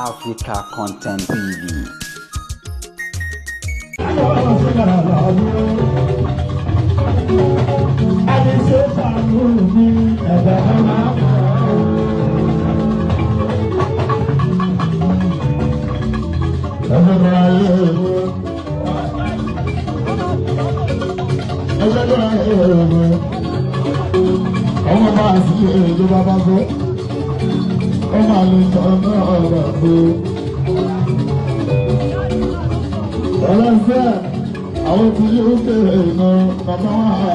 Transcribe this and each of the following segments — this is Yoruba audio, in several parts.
Africa Content TV. Ọmọ máa sí èdè bàbá gbé, ó máa lè sọ ọmọ ọ̀rọ̀ gbé. Ọlọ́sẹ̀ àwọn tí yóò kéré iná bàbá wà.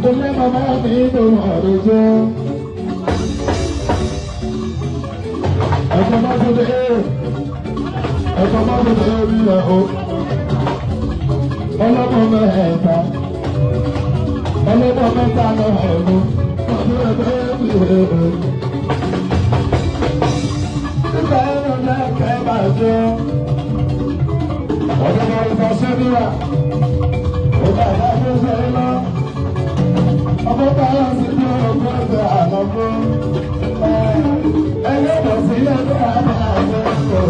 Ilé bàbá mi ló wà lójó. Ẹ̀kọ́ máa tó dé, ẹ̀kọ́ máa tó dé orí rẹ̀ o. Ọlọ́mọ mẹ́ta. Ọlọ́mọ mẹ́ta lọ ẹ̀mú, ọdún ẹgbẹ́ ìwé. Nígbà ẹ̀rọ lẹ́kẹ̀ẹ́ bàjẹ́, ọdún ọ̀rọ̀ ṣẹ́bíra, ọba ìdájọ́ ṣe lọ. Ọmọ báyọ̀ sí ní ọgbọ́n ẹgbẹ́ àlọ́gbọ́. Ẹlẹ́dọ̀ sí ẹgbẹ́ àlọ́gbọ́.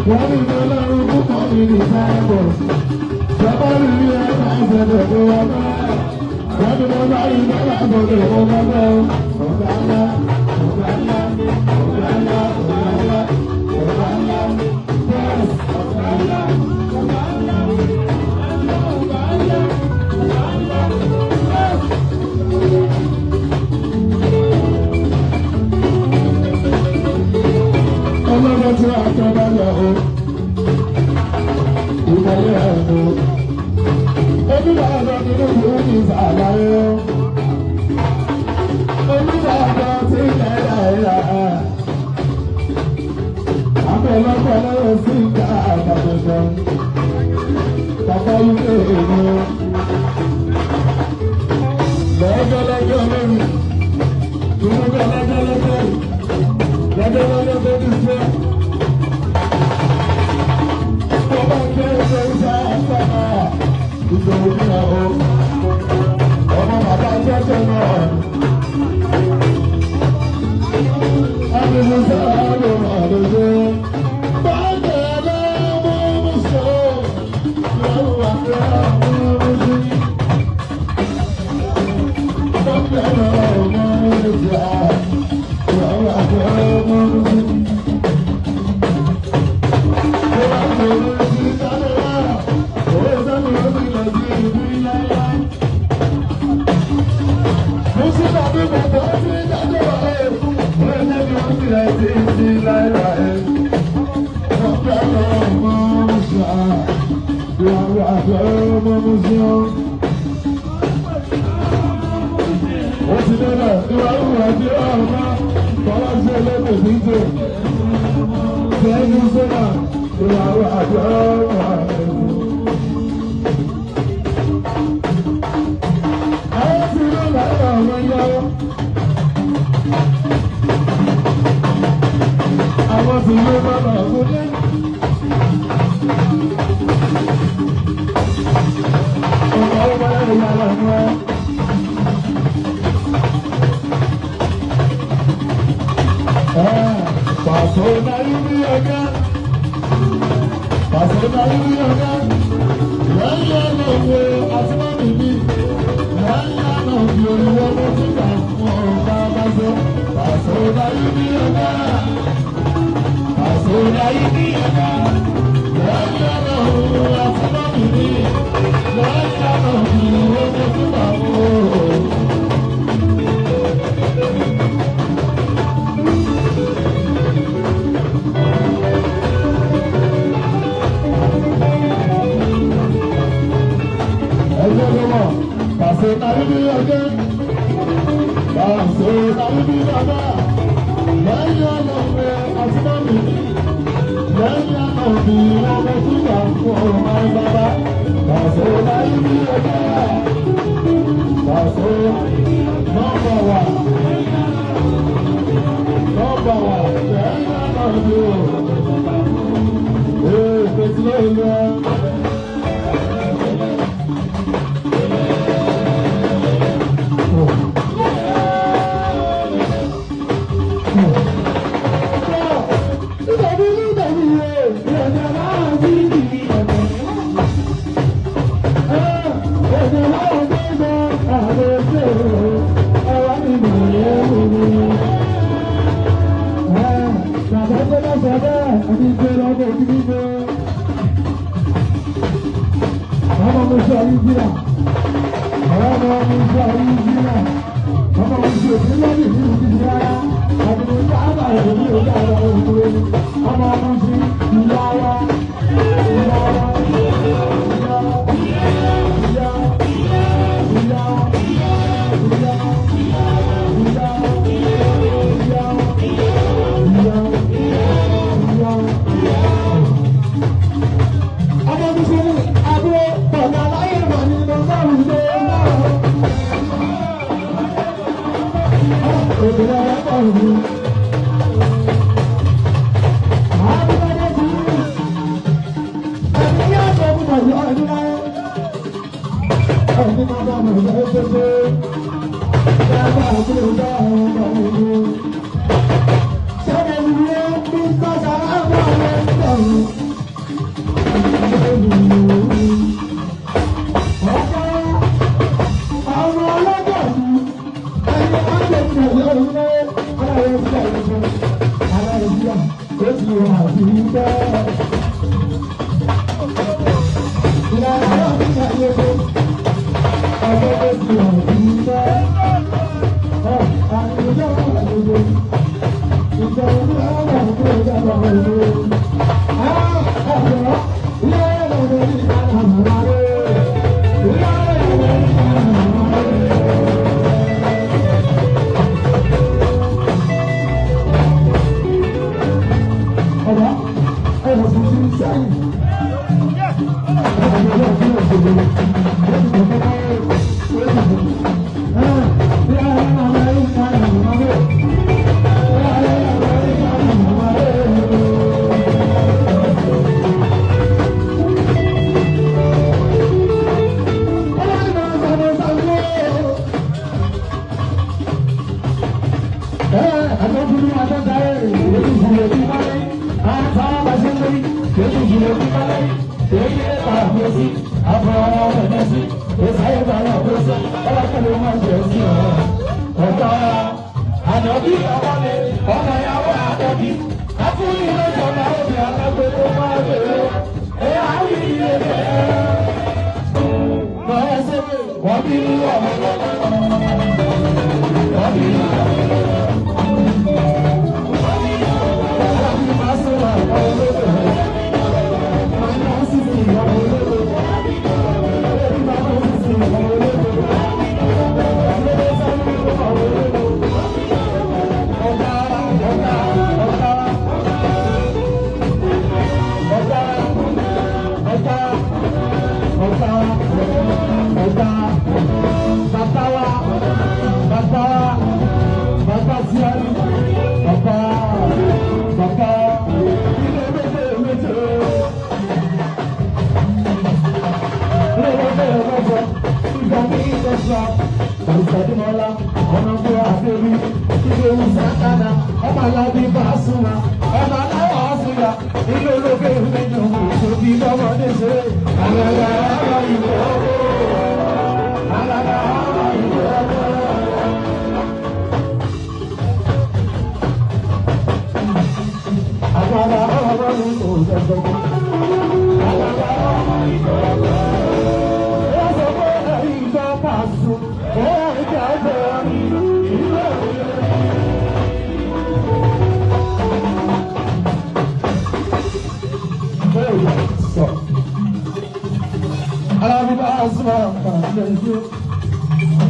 Wọ́n ní ìdọ́lọ́run púpọ̀ nínú sáyẹ̀bọ̀. Somebody here has a little woman. What do I know about the woman? Ogana, Ogana, Ogana, Ogana, Ogana, yes, Ogana, Ogana, Ogana, Ogana, I'm not going to talk about your ìmọ̀lẹ́ ẹ̀mú. Onígbàgbọ́ nínú ìlú ní ìsàlàyé. Onígbàgbọ́ tí kẹ́lá ẹ̀yà. Àpẹ̀lọpẹ̀ lọ́wọ́ sí ìjà àgbàgbẹ̀jọ. Bàbá ilé ìlú. Lọ́jọ́lọ́jọ́ lórí. Ìmúgbẹ́ lọ́jọ́lọ́jọ́. Lọ́jọ́lọ́jọ́ tó ti ṣe. Ọmọ bàbá jẹ́jẹ́ náà. Àbílú sáà ló máa lè ṣe. Báńkì ẹlẹ́mú mú sọ. Ìyàwó àti àwọn ọmọ sí. Báńkì ẹlẹ́mú mú sọ. Ìyàwó àti ọmọ sí. Oh.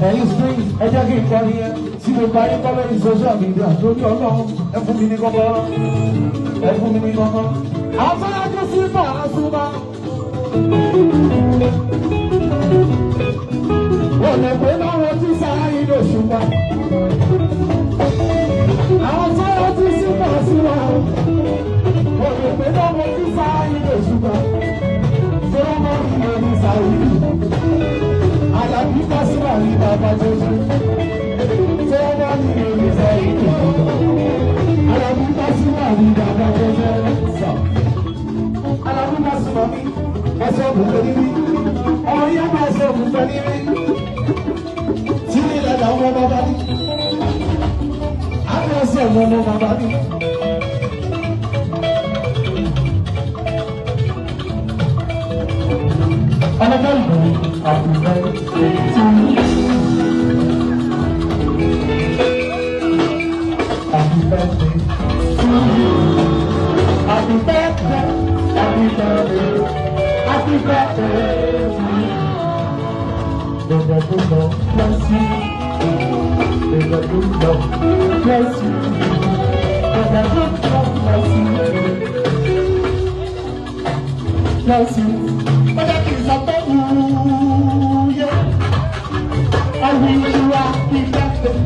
ẹ̀yin spring ẹ jẹ́ kí n kọ́ ní ẹ tí mo bá yín kọ́ lórí social media lórí ọlọ́run ẹ fún mi ní kọ́kọ́rọ́ ẹ fún mi ní kọ́kọ́. afárá sí bàá súnmọ́. wọ́n lè pé láwọn tí sára yìí ló ṣùgbọ́n. àwọn tí wọ́n ti sí bàá súnmọ́. wọ́n lè pé láwọn tí sára yìí ló ṣùgbọ́n. tí wọ́n mọ̀ ní ẹni sáré yìí. Àlàbí Pasuma ní bàbá Jésù. Tí wọ́n bá ní èmi sọ ìlú. Àlàbí Pasuma ní bàbá Jésù sọ. Àlàbí Pasuma ní ẹsẹ̀ òkùnkùn níbí. Ọmọ yẹn máa ṣe òkùnkùn níbí. Tí ọmọ bàbá mi. Ọlọ́jọ́ ìbò àbúrò tí. Happy birthday to you. Happy birthday, happy birthday, happy birthday to you. May the good Lord bless you. May the good Lord bless you. May the good Lord bless you. Bless you. But that is a bad news. I wish you happy birthday.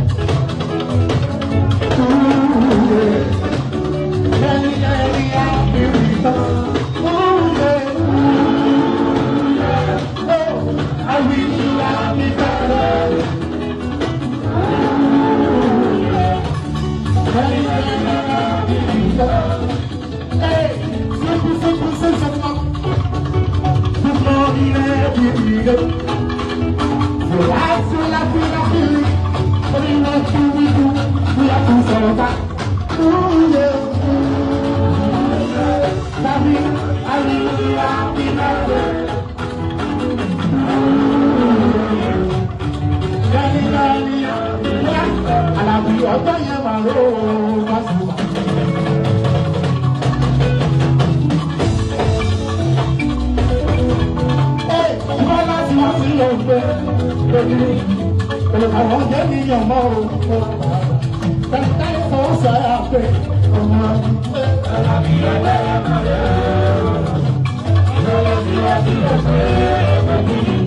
Thank you.